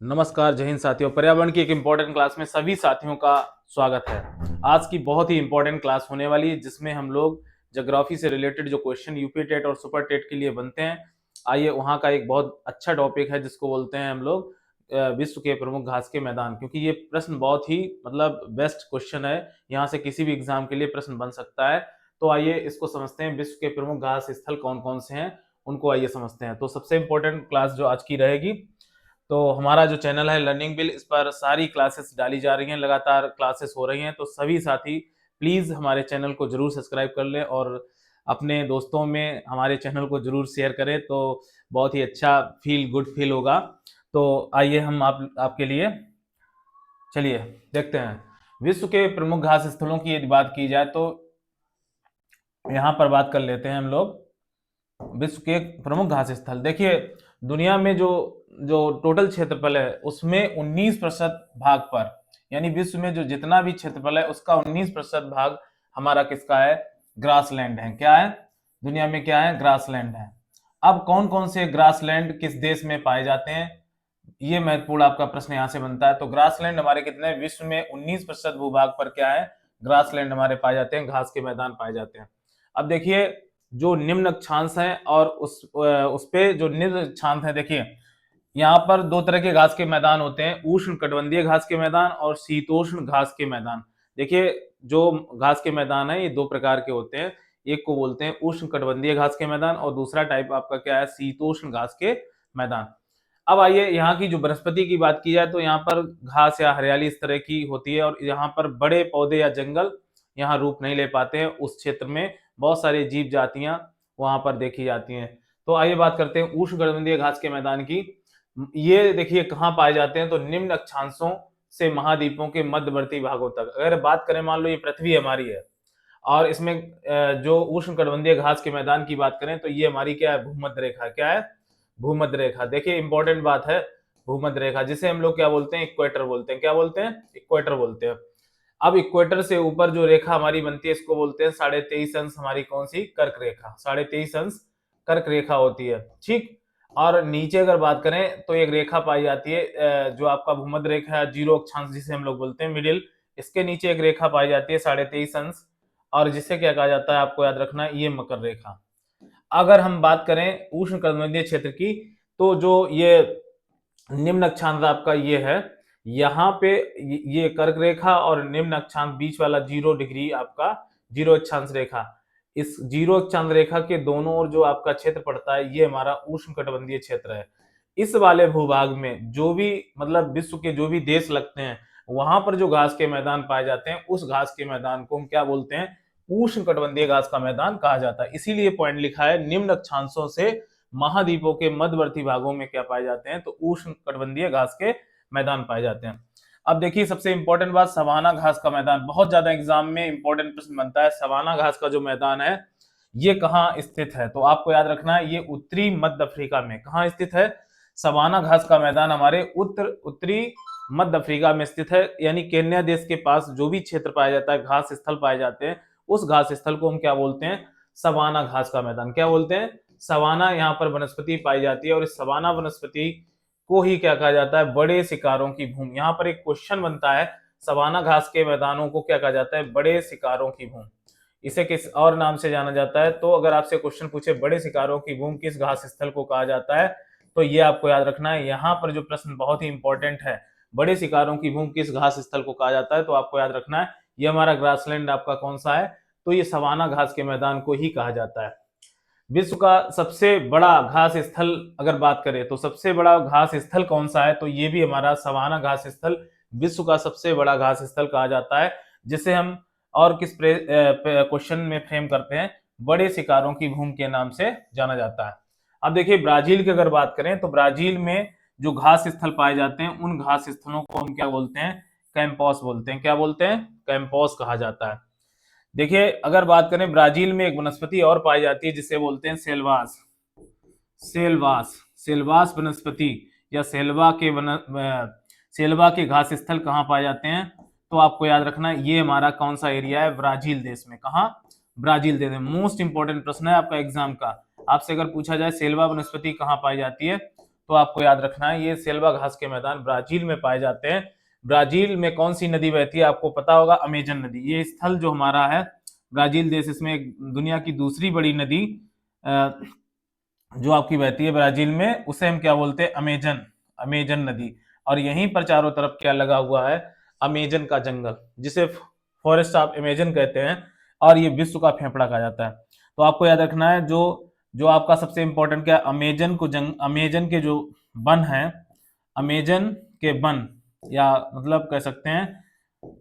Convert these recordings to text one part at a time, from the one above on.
नमस्कार, जय हिंद साथियों। पर्यावरण की एक इम्पोर्टेंट क्लास में सभी साथियों का स्वागत है। आज की बहुत ही इम्पोर्टेंट क्लास होने वाली है जिसमें हम लोग ज्योग्राफी से रिलेटेड जो क्वेश्चन यूपी टेट और सुपर टेट के लिए बनते हैं, आइए वहां का एक बहुत अच्छा टॉपिक है जिसको बोलते हैं हम लोग विश्व के प्रमुख घास के मैदान। क्योंकि ये प्रश्न बहुत ही बेस्ट क्वेश्चन है, यहाँ से किसी भी एग्जाम के लिए प्रश्न बन सकता है। तो आइए इसको समझते हैं, विश्व के प्रमुख घास स्थल कौन कौन से हैं उनको आइए समझते हैं। तो सबसे इम्पोर्टेंट क्लास जो आज की रहेगी, तो हमारा जो चैनल है लर्निंग बिल, इस पर सारी क्लासेस डाली जा रही हैं, लगातार क्लासेस हो रही हैं। तो सभी साथी प्लीज हमारे चैनल को जरूर सब्सक्राइब कर लें और अपने दोस्तों में हमारे चैनल को जरूर शेयर करें, तो बहुत ही अच्छा गुड फील होगा। तो आइए हम आपके लिए चलिए देखते हैं। विश्व के प्रमुख घास स्थलों की यदि बात की जाए तो यहाँ पर बात कर लेते हैं हम लोग विश्व के प्रमुख घास स्थल। देखिए, दुनिया में जो जो टोटल क्षेत्रफल है उसमें 19% भाग पर, यानी विश्व में जो जितना भी क्षेत्रफल है उसका 19% भाग हमारा किसका है? ग्रासलैंड है। क्या है? दुनिया में क्या है? ग्रासलैंड है। अब कौन कौन से ग्रासलैंड किस देश में पाए जाते हैं, ये महत्वपूर्ण आपका प्रश्न यहाँ से बनता है। तो ग्रासलैंड हमारे कितने? विश्व में 19% भूभाग पर क्या है? ग्रासलैंड हमारे पाए जाते हैं, घास के मैदान पाए जाते हैं। अब देखिए, जो निम्न अक्षांश है और उस पे जो निम्न अक्षांश है, देखिए यहाँ पर दो तरह के घास के मैदान होते हैं, उष्ण कटिबंधीय घास के मैदान और शीतोष्ण घास के मैदान। देखिए, जो घास के मैदान है ये दो प्रकार के होते हैं, एक को बोलते हैं उष्ण कटिबंधीय घास के मैदान और दूसरा टाइप आपका क्या है? शीतोष्ण घास के मैदान। अब आइए यहाँ की जो वनस्पति की बात की जाए तो यहाँ पर घास या हरियाली इस तरह की होती है और यहाँ पर बड़े पौधे या जंगल यहाँ रूप नहीं ले पाते हैं। उस क्षेत्र में बहुत सारी जीव जातियां वहां पर देखी जाती हैं। तो आइए बात करते हैं उष्णकटिबंधीय घास के मैदान की। ये देखिए कहाँ पाए जाते हैं, तो निम्न अक्षांशों से महाद्वीपों के मध्यवर्ती भागों तक। अगर बात करें, मान लो ये पृथ्वी हमारी है और इसमें जो उष्णकटिबंधीय घास के मैदान की बात करें तो ये हमारी क्या है? भूमध्य रेखा। क्या है? भूमध्य रेखा। देखिए इंपॉर्टेंट बात है, भूमध्य रेखा जिसे हम लोग क्या बोलते हैं? इक्वेटर बोलते हैं। क्या बोलते हैं? इक्वेटर बोलते हैं। अब इक्वेटर से ऊपर जो रेखा हमारी बनती है इसको बोलते हैं 23.5 अंश हमारी कौन सी? कर्क रेखा। 23.5 अंश कर्क रेखा होती है, ठीक। और नीचे अगर बात करें तो एक रेखा पाई जाती है जो आपका भूमध्य रेखा है, जीरो अक्षांश जिसे हम लोग बोलते हैं, मिडिल। इसके नीचे एक रेखा पाई जाती है 23.5 अंश, और जिसे क्या कहा जाता है? आपको याद रखना है, ये मकर रेखा। अगर हम बात करें उष्णकटिबंधीय क्षेत्र की, तो जो ये निम्न अक्षांश आपका ये है, यहाँ पे ये कर्क रेखा और निम्न अक्षांश बीच वाला 0 डिग्री आपका जीरो अक्षांश रेखा। इस जीरो अक्षांश रेखा के दोनों ओर जो आपका क्षेत्र पड़ता है ये हमारा उष्णकटिबंधीय क्षेत्र है। इस वाले भूभाग में जो भी विश्व के जो भी देश लगते हैं वहां पर जो घास के मैदान पाए जाते हैं उस घास के मैदान को हम क्या बोलते हैं? उष्णकटिबंधीय घास का मैदान कहा जाता है। इसीलिए पॉइंट लिखा है निम्न अक्षांशों से महाद्वीपों के मध्यवर्ती भागों में क्या पाए जाते हैं? तो उष्ण कटिबंधीय घास के मैदान पाए जाते हैं। अब देखिए सबसे इंपॉर्टेंट बात, सवाना घास का मैदान। बहुत ज्यादा एग्जाम में इंपॉर्टेंट प्रश्न बनता है, सवाना घास का जो मैदान है ये कहाँ स्थित है? तो आपको याद रखना है ये उत्तरी मध्य अफ्रीका में। कहाँ स्थित है? सवाना घास का मैदान हमारे उत्तरी मध्य अफ्रीका में स्थित है। यानी केन्या देश के पास जो भी क्षेत्र पाया जाता है, घास स्थल पाए जाते हैं, उस घास स्थल को हम क्या बोलते हैं? सवाना घास का मैदान। क्या बोलते हैं? सवाना यहाँ पर वनस्पति पाई जाती है और इस सवाना वनस्पति को ही क्या कहा जाता है? बड़े शिकारों की भूमि। यहाँ पर एक क्वेश्चन बनता है, सवाना घास के मैदानों को क्या कहा जाता है? बड़े शिकारों की भूमि। इसे किस और नाम से जाना जाता है? तो अगर आपसे क्वेश्चन पूछे बड़े शिकारों की भूमि किस घास स्थल को कहा जाता है, तो ये आपको याद रखना है। यहाँ पर जो प्रश्न बहुत ही इंपॉर्टेंट है, बड़े शिकारों की भूमि किस घास स्थल को कहा जाता है, तो आपको याद रखना है ये हमारा ग्रासलैंड आपका कौन सा है? तो ये सवाना घास के मैदान को ही कहा जाता है। विश्व का सबसे बड़ा घास स्थल अगर बात करें तो सबसे बड़ा घास स्थल कौन सा है? तो ये भी हमारा सवाना घास स्थल विश्व का सबसे बड़ा घास स्थल कहा जाता है, जिसे हम और किस क्वेश्चन में फ्रेम करते हैं? बड़े शिकारों की भूमि के नाम से जाना जाता है। अब देखिए ब्राजील की अगर बात करें तो ब्राजील में जो घास स्थल पाए जाते हैं उन घास स्थलों को हम क्या बोलते हैं? कैंपस बोलते हैं। क्या बोलते हैं? कैंपस कहा जाता है। देखिए अगर बात करें, ब्राजील में एक वनस्पति और पाई जाती है जिसे बोलते हैं सेल्वास। सेल्वास सेल्वास वनस्पति या सेल्वा के घास स्थल कहाँ पाए जाते हैं? तो आपको याद रखना है ये हमारा कौन सा एरिया है? ब्राजील देश में। कहाँ? ब्राजील देश में। मोस्ट इंपोर्टेंट प्रश्न है आपका एग्जाम का। आपसे अगर पूछा जाए सेल्वा वनस्पति कहाँ पाई जाती है, तो आपको याद रखना है ये सेल्वा घास के मैदान ब्राजील में पाए जाते हैं। ब्राजील में कौन सी नदी बहती है, आपको पता होगा, अमेजन नदी। ये स्थल जो हमारा है ब्राजील देश, इसमें दुनिया की दूसरी बड़ी नदी जो आपकी बहती है ब्राजील में, उसे हम क्या बोलते हैं, अमेजन, अमेजन नदी। और यहीं पर चारों तरफ क्या लगा हुआ है, अमेजन का जंगल, जिसे फॉरेस्ट ऑफ अमेजन कहते हैं, और ये विश्व का फेफड़ा कहा जाता है। तो आपको याद रखना है जो जो आपका सबसे इंपॉर्टेंट क्या, अमेजन के जो वन है, अमेजन के वन, या मतलब कह सकते हैं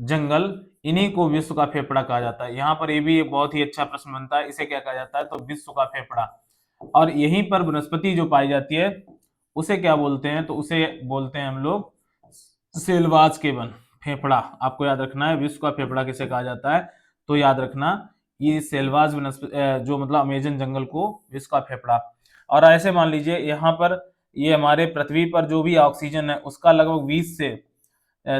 जंगल, इन्हीं को विश्व का फेफड़ा कहा जाता है। यहाँ पर ये भी एक बहुत ही अच्छा प्रश्न बनता है, इसे क्या कहा जाता है, तो विश्व का फेफड़ा। और यहीं पर वनस्पति जो पाई जाती है उसे क्या बोलते हैं, तो उसे बोलते हैं हम लोग सेलवाज के वन, फेफड़ा। आपको याद रखना है विश्व का फेफड़ा किसे कहा जाता है, तो याद रखना ये सेलवाज वनस्पति जो मतलब अमेजन जंगल को विश्व का फेफड़ा। और ऐसे मान लीजिए यहाँ पर ये हमारे पृथ्वी पर जो भी ऑक्सीजन है उसका लगभग 20 से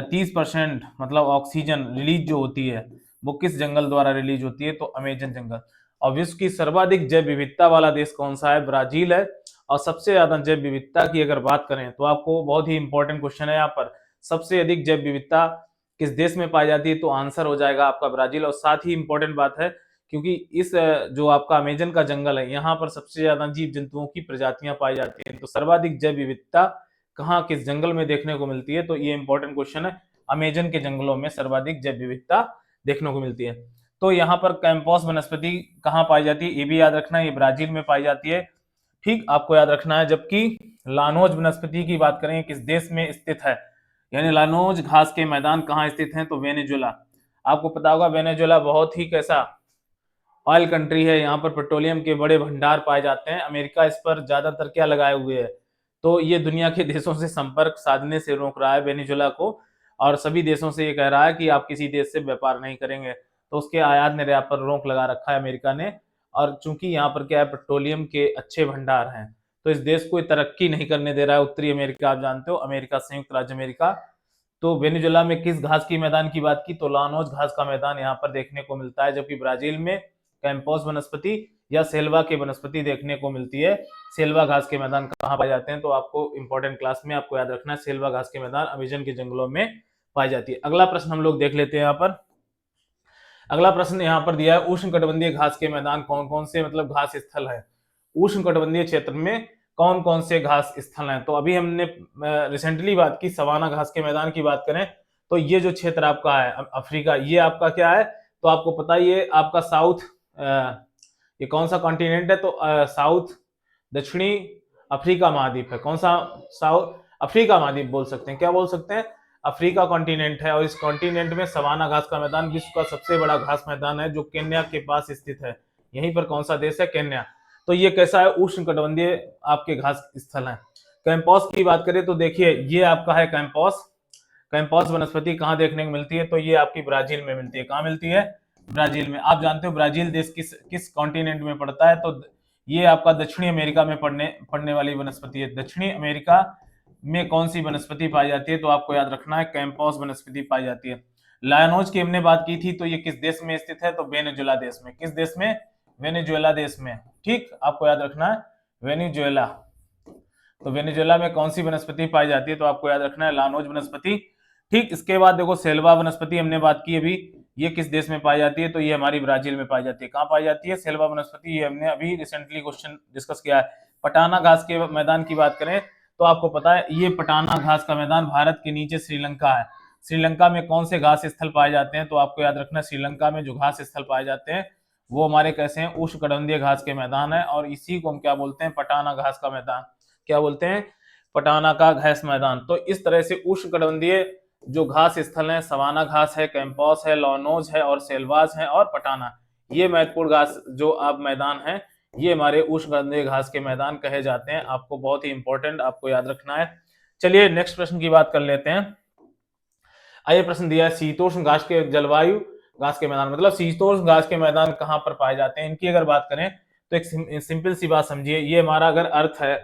30% मतलब ऑक्सीजन रिलीज जो होती है वो किस जंगल द्वारा रिलीज होती है, तो अमेजन जंगल। और विश्व की सर्वाधिक जैव विविधता वाला देश कौन सा है, ब्राजील है। और सबसे ज्यादा जैव विविधता की अगर बात करें तो आपको बहुत ही इंपॉर्टेंट क्वेश्चन है यहाँ पर, सबसे अधिक जैव विविधता किस देश में पाई जाती है, तो आंसर हो जाएगा आपका ब्राजील। और साथ ही इंपॉर्टेंट बात है क्योंकि इस जो आपका अमेजन का जंगल है यहाँ पर सबसे ज्यादा जीव जंतुओं की प्रजातियां पाई जाती हैं, तो सर्वाधिक जैव विविधता कहाँ किस जंगल में देखने को मिलती है, तो ये इंपॉर्टेंट क्वेश्चन है। अमेजन के जंगलों में सर्वाधिक जैव विविधता देखने को मिलती है। तो यहाँ पर कैंपस वनस्पति कहाँ पाई जाती है, ये भी याद रखना है, ये ब्राजील में पाई जाती है। ठीक, आपको याद रखना है। जबकि लानोज वनस्पति की बात करें किस देश में स्थित है, यानी लानोज घास के मैदान कहाँ स्थित हैं, तो वेनेजुएला। आपको पता होगा वेनेजुएला बहुत ही कैसा ऑयल कंट्री है, यहाँ पर पेट्रोलियम के बड़े भंडार पाए जाते हैं। अमेरिका इस पर ज्यादातर क्या लगाए हुए है, तो ये दुनिया के देशों से संपर्क साधने से रोक रहा है वेनेजुएला को, और सभी देशों से ये कह रहा है कि आप किसी देश से व्यापार नहीं करेंगे, तो उसके आयात निर्यात पर रोक लगा रखा है अमेरिका ने। और चूंकि यहाँ पर क्या है, पेट्रोलियम के अच्छे भंडार हैं, तो इस देश को तरक्की नहीं करने दे रहा है उत्तरी अमेरिका। आप जानते हो अमेरिका, संयुक्त राज्य अमेरिका। तो वेनेजुएला में किस घास की मैदान की बात की, तो लानोज घास का मैदान यहाँ पर देखने को मिलता है। जबकि ब्राजील में कैंपोस वनस्पति या सेल्वा के वनस्पति देखने को मिलती है। सेल्वा घास के मैदान कहाँ पाए जाते हैं, तो आपको इंपॉर्टेंट क्लास में आपको याद रखना है सेल्वा घास के मैदान अमेजन के जंगलों में पाई जाती है। अगला प्रश्न हम लोग देख लेते हैं। यहाँ पर अगला प्रश्न यहाँ पर दिया है, उष्णकटिबंधीय घास के मैदान कौन कौन से मतलब घास स्थल है, उष्णकटिबंधीय क्षेत्र में कौन कौन से घास स्थल हैं। तो अभी हमने रिसेंटली बात की सवाना घास के मैदान की बात करें तो ये जो क्षेत्र आपका है अफ्रीका, ये आपका क्या है, तो आपको पता है ये आपका साउथ, ये कौन सा कॉन्टिनेंट है, तो साउथ दक्षिणी अफ्रीका महाद्वीप है। कौन सा, साउथ अफ्रीका महाद्वीप बोल सकते हैं, क्या बोल सकते हैं, अफ्रीका कॉन्टिनेंट है। और इस कॉन्टिनेंट में सवाना घास का मैदान विश्व का सबसे बड़ा घास मैदान है जो केन्या के पास स्थित है। यहीं पर कौन सा देश है, केन्या। तो ये कैसा है, उष्णकटिबंधीय आपके घास स्थल है। कैंपस की बात करें तो देखिए ये आपका है कैंपस। कैंपस वनस्पति कहाँ देखने को मिलती है, तो ये आपकी ब्राजील में मिलती है। कहाँ मिलती है, ब्राजील में। आप जानते हो ब्राजील देश किस किस कॉन्टिनेंट में पड़ता है, तो ये आपका दक्षिणी अमेरिका में पड़ने वाली वनस्पति है। दक्षिणी अमेरिका में कौन सी वनस्पति पाई जाती है, तो आपको याद रखना है कैंपस वनस्पति पाई जाती है। लायनोज की हमने बात की थी, तो ये किस देश में स्थित है, तो वेनेजुएला देश में। किस देश में, वेनेजुएला देश में। ठीक, आपको याद रखना है वेनेजुएला। तो वेनेजुएला में कौन सी वनस्पति पाई जाती है, तो आपको याद रखना है लानोज वनस्पति। ठीक, इसके बाद देखो सेल्वा वनस्पति हमने बात की अभी, ये किस देश में पाई जाती है, तो ये हमारी ब्राजील में पाई जाती है। कहाँ पाई जाती है, सेल्वा वनस्पति, ये हमने अभी रिसेंटली क्वेश्चन डिस्कस किया है। पटाना घास के मैदान की बात करें तो आपको पता है ये पटाना घास का मैदान भारत के नीचे श्रीलंका है। श्रीलंका में कौन से घास स्थल पाए जाते हैं, तो आपको याद रखना श्रीलंका में जो घास स्थल पाए जाते हैं वो हमारे कैसे हैं, उष्णकटिबंधीय घास के मैदान है। और इसी को हम क्या बोलते हैं, पटाना घास का मैदान। क्या बोलते हैं, पटाना का घास मैदान। तो इस तरह से उष्णकटिबंधीय जो घास स्थल है, सवाना घास है, कैंपस है, लॉनोज है और सेल्वाज है और पटाना, ये महत्वपूर्ण घास जो आप मैदान है ये हमारे उष्णकटिबंधीय घास के मैदान कहे जाते हैं। आपको बहुत ही इंपॉर्टेंट आपको याद रखना है। चलिए नेक्स्ट प्रश्न की बात कर लेते हैं। आइए प्रश्न दिया है, शीतोष्ण घास के जलवायु घास के मैदान, मतलब शीतोष्ण घास के मैदान कहाँ पर पाए जाते हैं। इनकी अगर बात करें तो एक सिंपल सी बात समझिए, ये हमारा अगर अर्थ है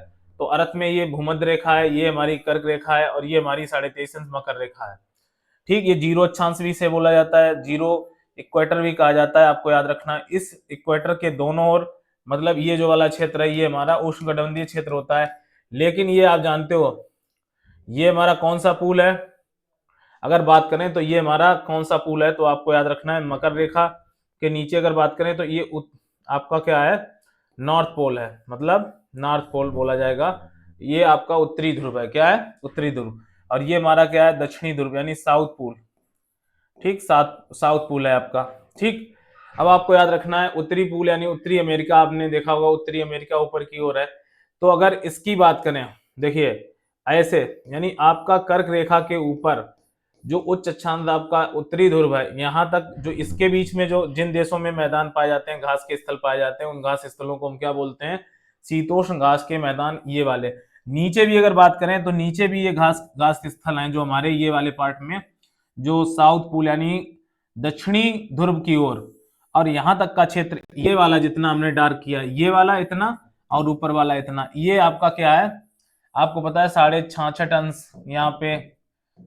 तो अर्थ में ये भूमध्य रेखा है, ये हमारी कर्क रेखा है और ये हमारी 23.5 मकर रेखा है। ठीक, ये जीरो अक्षांश भी से बोला जाता है, जीरो इक्वेटर भी कहा जाता है। आपको याद रखना है इस इक्वेटर के दोनों ओर मतलब ये जो वाला क्षेत्र है ये हमारा उष्णकटिबंधीय क्षेत्र होता है। लेकिन ये आप जानते हो ये हमारा कौन सा पूल है, अगर बात करें तो ये हमारा कौन सा पूल है, तो आपको याद रखना है मकर रेखा के नीचे अगर बात करें तो ये आपका क्या है, नॉर्थ पोल है, मतलब नॉर्थ पोल बोला जाएगा। ये आपका उत्तरी ध्रुव है, क्या है, उत्तरी ध्रुव। और ये हमारा क्या है, दक्षिणी ध्रुव यानी साउथ पोल। ठीक, साउथ पोल है आपका। ठीक, अब आपको याद रखना है उत्तरी पोल यानी उत्तरी अमेरिका, आपने देखा होगा उत्तरी अमेरिका ऊपर की ओर है। तो अगर इसकी बात करें, देखिए ऐसे, यानी आपका कर्क रेखा के ऊपर जो उच्च अक्षांश आपका उत्तरी ध्रुव है, यहाँ तक जो इसके बीच में जो जिन देशों में मैदान पाए जाते हैं, घास के स्थल पाए जाते हैं, उन घास स्थलों को हम क्या बोलते हैं, शीतोष्ण घास के मैदान, ये वाले। नीचे भी अगर बात करें तो नीचे भी ये घास घास के स्थल हैं जो हमारे ये वाले पार्ट में, जो साउथ पोल यानी दक्षिणी ध्रुव की ओर, और यहां तक का क्षेत्र ये वाला जितना हमने डार्क किया, ये वाला इतना और ऊपर वाला इतना, ये आपका क्या है, आपको पता है 66.5 अंश यहाँ पे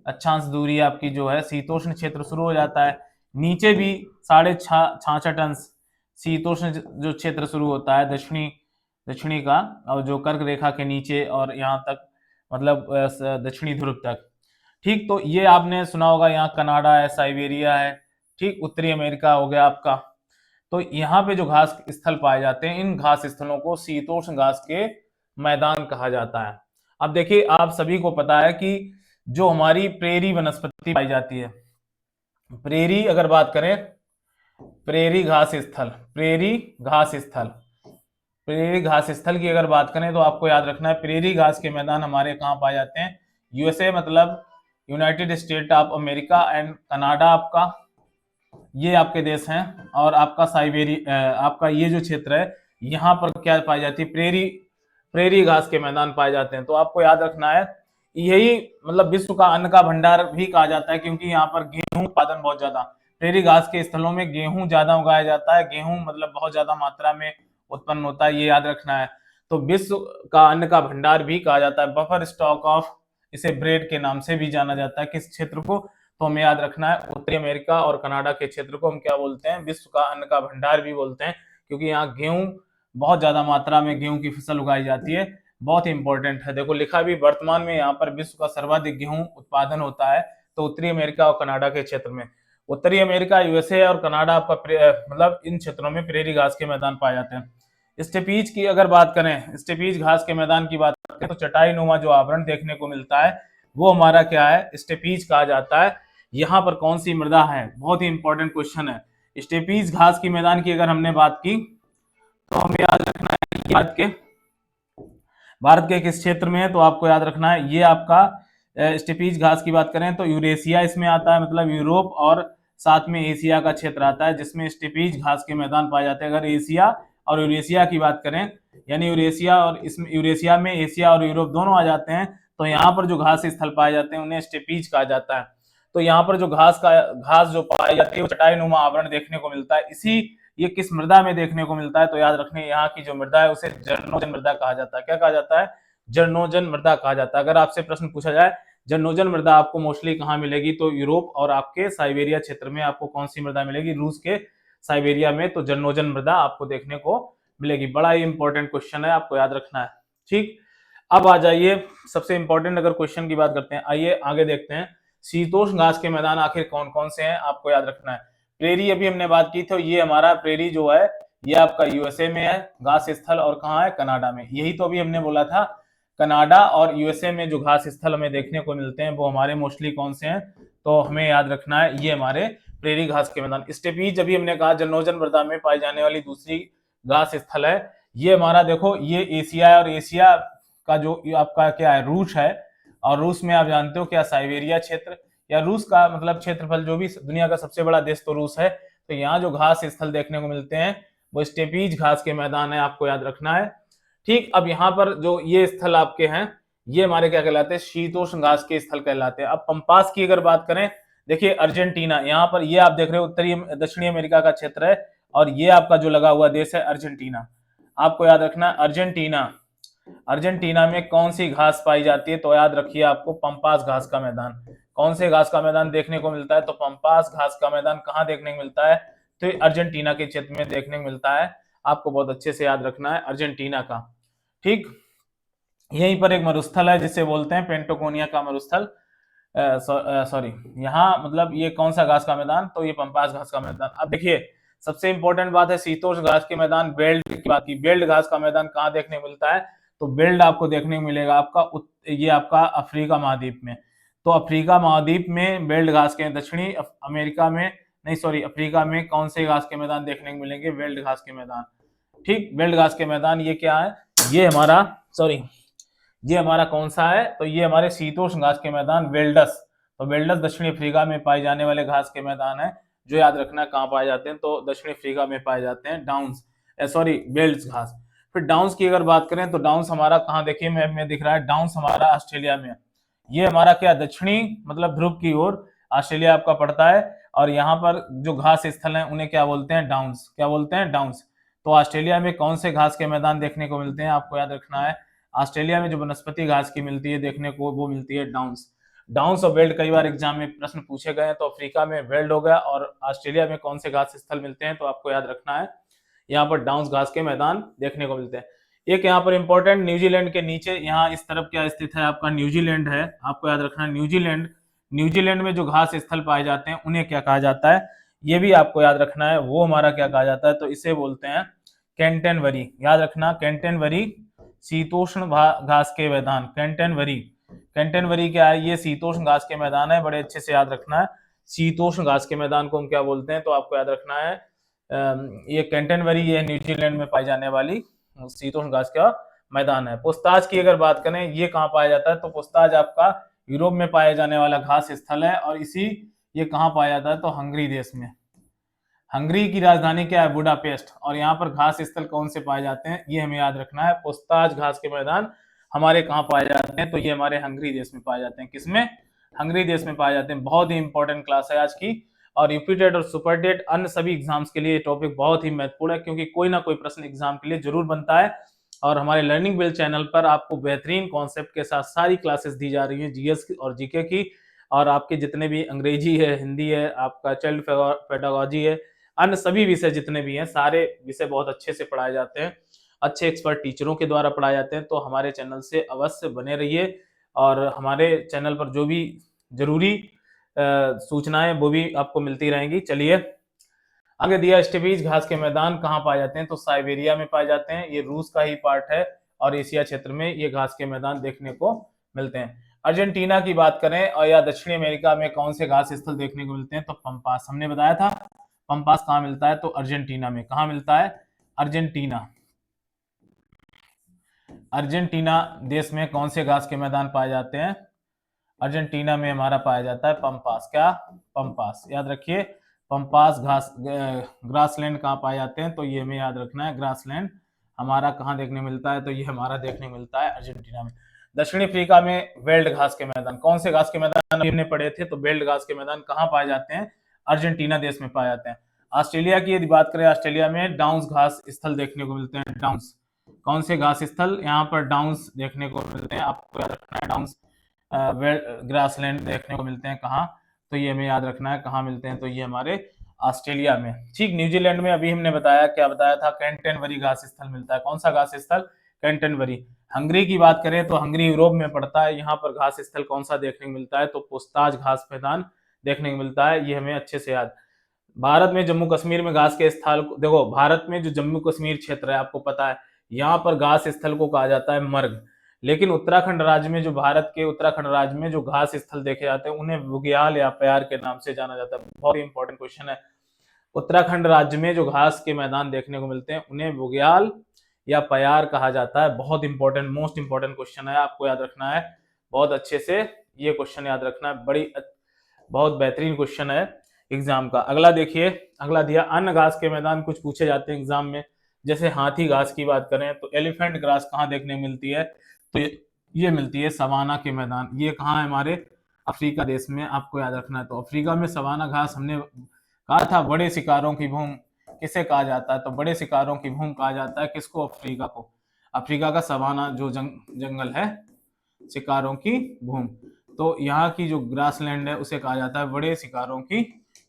अक्षांश दूरी आपकी जो है शीतोष्ण क्षेत्र शुरू हो जाता है। नीचे भी 66.5 अंश शीतोष्ण जो क्षेत्र शुरू होता है दक्षिणी दक्षिणी का, और जो कर्क रेखा के नीचे और यहाँ तक, मतलब दक्षिणी ध्रुव तक। ठीक, तो ये आपने सुना होगा, यहाँ कनाडा है, साइबेरिया है, ठीक, उत्तरी अमेरिका हो गया आपका। तो यहाँ पे जो घास स्थल पाए जाते हैं, इन घास स्थलों को शीतोष्ण घास के मैदान कहा जाता है। अब देखिए आप सभी को पता है कि जो हमारी प्रेरी वनस्पति पाई जाती है, प्रेरी अगर बात करें, प्रेरी घास स्थल, प्रेरी घास स्थल, प्रेरी घास स्थल की अगर बात करें तो आपको याद रखना है प्रेरी घास के मैदान हमारे कहाँ पाए जाते हैं, यूएसए मतलब United state of America and Canada आपका, ये आपके देश हैं। और आपका साइबेरिया, आपका ये जो क्षेत्र है यहाँ पर क्या पाई जाती है, प्रेरी प्रेरी घास के मैदान पाए जाते हैं। तो आपको याद रखना है यही, मतलब विश्व का अन्न का भंडार भी कहा जाता है, क्योंकि यहाँ पर गेहूं उत्पादन बहुत ज्यादा, प्रेरी घास के स्थलों में गेहूं ज्यादा उगाया जाता है, गेहूं मतलब बहुत ज्यादा मात्रा में उत्पन्न होता है, ये याद रखना है। तो विश्व का अन्न का भंडार भी कहा जाता है, बफर स्टॉक ऑफ, इसे ब्रेड के नाम से भी जाना जाता है किस क्षेत्र को, तो हमें याद रखना है उत्तरी अमेरिका और कनाडा के क्षेत्र को हम क्या बोलते हैं, विश्व का अन्न का भंडार भी बोलते हैं, क्योंकि यहाँ गेहूं बहुत ज्यादा मात्रा में गेहूं की फसल उगाई जाती है। बहुत ही इंपॉर्टेंट है, देखो लिखा भी वर्तमान में यहाँ पर विश्व का सर्वाधिक गेहूं उत्पादन होता है तो उत्तरी अमेरिका और कनाडा के क्षेत्र में। उत्तरी अमेरिका, यूएसए और कनाडा आपका मतलब इन क्षेत्रों में प्रेरी घास के मैदान पाए जाते हैं। स्टेपीज की अगर बात करें, स्टेपीज घास के मैदान की बात करें तो चटाई नुमा जो आवरण देखने को मिलता है वो हमारा क्या है, स्टेपीज कहा जाता है। यहाँ पर कौन सी मृदा है, बहुत ही इंपॉर्टेंट क्वेश्चन है। स्टेपीज घास की मैदान की अगर हमने बात की तो हमें याद रखना है भारत के किस क्षेत्र में है, तो आपको याद रखना है ये आपका स्टेपीज घास की बात करें तो यूरेशिया इसमें आता है, मतलब यूरोप और साथ में एशिया का क्षेत्र आता है जिसमें स्टेपीज घास के मैदान पाए जाते हैं। अगर एशिया और यूरेशिया की बात करें, यानी यूरेशिया और इसमें यूरेशिया में एशिया और यूरोप दोनों आ जाते हैं, तो यहाँ पर जो घास स्थल पाए जाते हैं उन्हें स्टेपीज कहा जाता है। तो यहाँ पर जो घास जो पाई जाती है वो चटाई नुमा आवरण देखने को मिलता है। इसी ये किस मृदा में देखने को मिलता है, तो याद रखने यहाँ की जो मृदा है उसे जर्नोजन मृदा कहा जाता है। क्या कहा जाता है, जर्नोजन मृदा कहा जाता है। अगर आपसे प्रश्न पूछा जाए जर्नोजन मृदा आपको मोस्टली कहाँ मिलेगी, तो यूरोप और आपके साइबेरिया क्षेत्र में आपको कौन सी मृदा मिलेगी, रूस के साइबेरिया में, तो जर्नोजन मृदा आपको देखने को मिलेगी। बड़ा ही इंपॉर्टेंट क्वेश्चन है, आपको याद रखना है। ठीक, अब आ जाइए सबसे इंपॉर्टेंट अगर क्वेश्चन की बात करते हैं, आइए आगे देखते हैं शीतोष्ण घास के मैदान आखिर कौन कौन से हैं, आपको याद रखना है। प्रेरी अभी हमने बात की, तो ये हमारा प्रेरी जो है ये आपका यूएसए में है घास स्थल, और कहाँ है, कनाडा में। यही तो अभी हमने बोला था, कनाडा और यूएसए में जो घास स्थल हमें देखने को मिलते हैं वो हमारे मोस्टली कौन से हैं, तो हमें याद रखना है ये हमारे प्रेरी घास के मैदान। स्टेपीज अभी हमने कहा जर्नोजन मृदा में पाई जाने वाली दूसरी घास स्थल है। ये हमारा देखो ये एशिया है, और एशिया का जो आपका क्या है, रूस है, और रूस में आप जानते हो क्या, साइबेरिया क्षेत्र, या रूस का मतलब क्षेत्रफल, जो भी दुनिया का सबसे बड़ा देश तो रूस है। तो यहाँ जो घास स्थल देखने को मिलते हैं वो स्टेपीज घास के मैदान है, आपको याद रखना है। ठीक, अब यहाँ पर जो ये स्थल आपके हैं ये हमारे क्या कहलाते हैं, शीतोष्ण घास के स्थल कहलाते हैं। अब पंपास की अगर बात करें, देखिए अर्जेंटीना, यहाँ पर ये आप देख रहे हो उत्तरी दक्षिणी अमेरिका का क्षेत्र है, और ये आपका जो लगा हुआ देश है अर्जेंटीना। आपको याद रखना अर्जेंटीना, अर्जेंटीना में कौन सी घास पाई जाती है, तो याद रखिए आपको पंपास घास का मैदान। कौन से घास का मैदान देखने को मिलता है, तो पंपास घास का मैदान कहाँ देखने को मिलता है, तो अर्जेंटीना के क्षेत्र में देखने को मिलता है। आपको बहुत अच्छे से याद रखना है अर्जेंटीना का। ठीक, यहीं पर एक मरुस्थल है जिसे बोलते हैं पेंटोकोनिया का मरुस्थल। सॉरी, यहाँ मतलब ये कौन सा घास का मैदान, तो ये पंपास घास का मैदान। अब देखिए सबसे इंपॉर्टेंट बात है शीतोष्ण घास के मैदान, बेल्ट की बात की। बेल्ट घास का मैदान कहाँ देखने को मिलता है, तो बेल्ट आपको देखने को मिलेगा आपका ये आपका अफ्रीका महाद्वीप में। तो अफ्रीका महाद्वीप में बेल्ट घास के, दक्षिणी अमेरिका में, नहीं सॉरी, अफ्रीका में कौन से घास के मैदान देखने को मिलेंगे, बेल्ट घास के मैदान। ठीक, बेल्ट घास के मैदान ये क्या है, ये हमारा सॉरी ये हमारा कौन सा है, तो ये हमारे शीतोष्ण घास के मैदान वेल्डस। तो वेल्डस दक्षिणी अफ्रीका में पाए जाने वाले घास के मैदान है, जो याद रखना कहाँ पाए जाते हैं, तो दक्षिणी अफ्रीका में पाए जाते हैं डाउन्स, सॉरी बेल्ट्स घास। फिर डाउन्स की अगर बात करें तो डाउन्स हमारा कहाँ, देखिए मैप में दिख रहा है, डाउन्स हमारा ऑस्ट्रेलिया में। ये हमारा क्या, दक्षिणी मतलब ध्रुव की ओर ऑस्ट्रेलिया आपका पड़ता है। और यहाँ पर जो घास स्थल है उन्हें क्या बोलते हैं, डाउन्स। क्या बोलते हैं, डाउन्स। तो ऑस्ट्रेलिया में कौन से घास के मैदान देखने को मिलते हैं, आपको याद रखना है, ऑस्ट्रेलिया में जो वनस्पति घास की मिलती है देखने को, वो मिलती है डाउन्स। डाउन्स और वेल्ड कई बार एग्जाम में प्रश्न पूछे गए हैं, तो अफ्रीका में वेल्ड हो गया, और ऑस्ट्रेलिया में कौन से घास स्थल मिलते हैं, तो आपको याद रखना है यहाँ पर डाउन्स घास के मैदान देखने को मिलते हैं। एक यहाँ पर इंपॉर्टेंट, न्यूजीलैंड के नीचे यहाँ इस तरफ क्या स्थित है, आपका न्यूजीलैंड है, आपको याद रखना है न्यूजीलैंड। न्यूजीलैंड में जो घास स्थल पाए जाते हैं उन्हें क्या कहा जाता है, ये भी आपको याद रखना है, वो हमारा क्या कहा जाता है, तो इसे बोलते हैं कैंटेनवरी। याद रखना कैंटेनवरी, शीतोष्ण घास के मैदान, कैंटेनवरी। कैंटेनवरी क्या है, ये शीतोष्ण घास के मैदान है, बड़े अच्छे से याद रखना है। शीतोष्ण घास के मैदान को हम क्या बोलते हैं, तो आपको याद रखना है ये कैंटेनवरी, ये न्यूजीलैंड में पाई जाने वाली शीतोष्ण घास का मैदान है। पुछताछ की अगर बात करें, ये कहाँ पाया जाता है, तो पुछताछ आपका यूरोप में पाया जाने वाला घास स्थल है, और इसी ये कहाँ पाया जाता है, तो हंगरी देश में। हंगरी की राजधानी क्या है, बुडापेस्ट। और यहाँ पर घास स्थल कौन से पाए जाते हैं, ये हमें याद रखना है, पुछताछ घास के मैदान हमारे कहाँ पाए जाते हैं, तो ये हमारे हंगरी देश में पाए जाते हैं। किसमें, हंगरी देश में पाए जाते हैं। बहुत ही इंपॉर्टेंट क्लास है आज की, और यूपीटेट और सुपरटेट अन्य सभी एग्जाम्स के लिए ये टॉपिक बहुत ही महत्वपूर्ण है, क्योंकि कोई ना कोई प्रश्न एग्जाम के लिए जरूर बनता है। और हमारे लर्निंग बिल चैनल पर आपको बेहतरीन कॉन्सेप्ट के साथ सारी क्लासेस दी जा रही हैं, जीएस और जीके की, और आपके जितने भी अंग्रेजी है, हिंदी है, आपका चाइल्ड पेडागोजी है, अन्य सभी विषय जितने भी हैं, सारे विषय बहुत अच्छे से पढ़ाए जाते हैं, अच्छे एक्सपर्ट टीचरों के द्वारा पढ़ाए जाते हैं। तो हमारे चैनल से अवश्य बने रहिए, और हमारे चैनल पर जो भी जरूरी सूचनाएं वो भी आपको मिलती रहेंगी। चलिए आगे दिया, स्टेपीज घास के मैदान कहाँ पाए जाते हैं, तो साइबेरिया में पाए जाते हैं, ये रूस का ही पार्ट है, और एशिया क्षेत्र में ये घास के मैदान देखने को मिलते हैं। अर्जेंटीना की बात करें और या दक्षिणी अमेरिका में कौन से घास स्थल देखने को मिलते हैं, तो पंपास, हमने बताया था पंपास कहाँ मिलता है, तो अर्जेंटीना में। कहाँ मिलता है, अर्जेंटीना। अर्जेंटीना देश में कौन से घास के मैदान पाए जाते हैं, अर्जेंटीना में हमारा पाया जाता है पंपास। क्या, पंपास, याद रखिए पंपास घास ग्रासलैंड कहाँ पाए जाते हैं, तो ये हमें याद रखना है, ग्रासलैंड हमारा कहाँ देखने मिलता है, तो ये हमारा देखने मिलता है अर्जेंटीना में। दक्षिणी अफ्रीका में वेल्ड घास के मैदान, कौन से घास के मैदान हमने पढ़े थे, तो वेल्ड घास के मैदान कहाँ पाए जाते हैं, अर्जेंटीना देश में पाए जाते हैं। ऑस्ट्रेलिया की यदि बात करें, ऑस्ट्रेलिया में डाउन्स घास स्थल देखने को मिलते हैं, डाउन्स। कौन से घास स्थल, यहाँ पर डाउन्स देखने को मिलते हैं, आपको याद रखना है, डाउन्स ग्रासलैंड देखने को मिलते हैं कहाँ, तो ये हमें याद रखना है कहाँ मिलते हैं, तो ये हमारे ऑस्ट्रेलिया में। ठीक, न्यूजीलैंड में अभी हमने बताया, क्या बताया था, कैंटेनबरी घास स्थल मिलता है। कौन सा घास स्थल, कैंटेनबरी। हंगरी की बात करें तो हंगरी यूरोप में पड़ता है, यहाँ पर घास स्थल कौन सा देखने को मिलता है, तो पुछताछ घास मैदान देखने को मिलता है, ये हमें अच्छे से याद। भारत में जम्मू कश्मीर में घास के स्थल, देखो भारत में जो जम्मू कश्मीर क्षेत्र है आपको पता है, यहाँ पर घास स्थल को कहा जाता है मर्ग। लेकिन उत्तराखंड राज्य में, जो भारत के उत्तराखंड राज्य में जो घास स्थल देखे जाते हैं उन्हें बुग्याल या प्यार के नाम से जाना जाता है। बहुत ही इंपॉर्टेंट क्वेश्चन है। उत्तराखंड राज्य में जो घास के मैदान देखने को मिलते हैं उन्हें बुग्याल या प्यार कहा जाता है। बहुत इंपॉर्टेंट, मोस्ट इंपॉर्टेंट क्वेश्चन है, आपको याद रखना है बहुत अच्छे से, ये क्वेश्चन याद रखना है, बहुत बेहतरीन क्वेश्चन है एग्जाम का। अगला देखिए, अगला दिया, अन्य घास के मैदान कुछ पूछे जाते हैं एग्जाम में, जैसे हाथी घास की बात करें तो एलिफेंट ग्रास कहाँ देखने मिलती है, तो ये मिलती है सवाना के मैदान। ये कहाँ है, हमारे अफ्रीका देश में, आपको याद रखना है। तो अफ्रीका में सवाना घास, हमने कहा था बड़े शिकारों की भूमि किसे कहा जाता है, तो बड़े शिकारों की भूमि कहा जाता है किसको, अफ्रीका को। अफ्रीका का सवाना जो जंगल है, शिकारों की भूमि। तो यहाँ की जो ग्रासलैंड है उसे कहा जाता है बड़े शिकारों की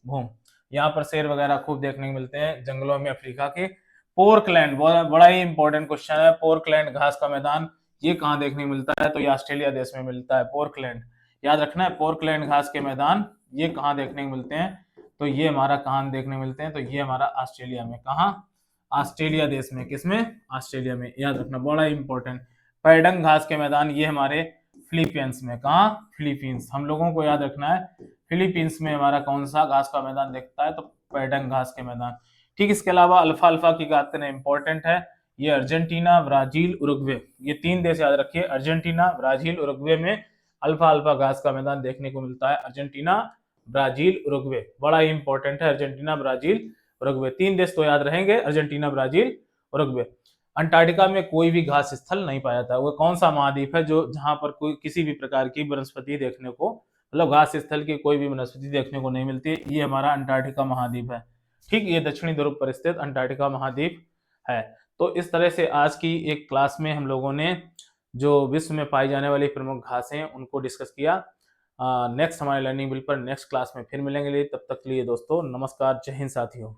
भूमि। यहाँ पर शेर वगैरह खूब देखने को मिलते हैं जंगलों में अफ्रीका के। पोर्कलैंड, बड़ा ही इंपॉर्टेंट क्वेश्चन है, पोर्कलैंड घास का मैदान ये कहाँ देखने को मिलता है, तो ये ऑस्ट्रेलिया देश में मिलता है, पोर्कलैंड। याद रखना है, पोर्कलैंड घास के मैदान ये कहाँ देखने को मिलते हैं, तो ये हमारा कहाँ देखने को मिलते हैं, तो ये हमारा ऑस्ट्रेलिया में। कहाँ? ऑस्ट्रेलिया देश में। किसमें? ऑस्ट्रेलिया में। याद रखना, बड़ा इंपॉर्टेंट। पैडंग घास के मैदान ये हमारे फिलीपींस में। कहाँ? फिलीपींस। हम लोगों को याद रखना है, फिलीपींस में हमारा कौन सा घास का मैदान दिखता है, तो पैडंग घास के मैदान। ठीक, इसके अलावा अल्फा अल्फा की बात करें, इंपॉर्टेंट है ये अर्जेंटीना, ब्राजील, उरुग्वे, ये 3 देश याद रखिए। अर्जेंटीना, ब्राजील, उरुग्वे में अल्फा अल्फा घास का मैदान देखने को मिलता है। अर्जेंटीना, ब्राजील, उरुग्वे, बड़ा ही इंपॉर्टेंट है। अर्जेंटीना, ब्राजील, उरुग्वे, 3 देश तो याद रहेंगे, अर्जेंटीना, ब्राजील, उरुग्वे। अंटार्कटिका में कोई भी घास स्थल नहीं पाया जाता। वो कौन सा महाद्वीप है जो जहां पर कोई किसी भी प्रकार की वनस्पति देखने को, मतलब घास स्थल की कोई भी वनस्पति देखने को नहीं मिलती? ये हमारा अंटार्कटिका महाद्वीप है। ठीक, ये दक्षिणी ध्रुव पर स्थित अंटार्कटिका महाद्वीप है। तो इस तरह से आज की एक क्लास में हम लोगों ने जो विश्व में पाई जाने वाली प्रमुख घासें हैं उनको डिस्कस किया। नेक्स्ट हमारे लर्निंग बिल पर नेक्स्ट क्लास में फिर मिलेंगे। तब तक के लिए दोस्तों नमस्कार, जय हिंद साथियों।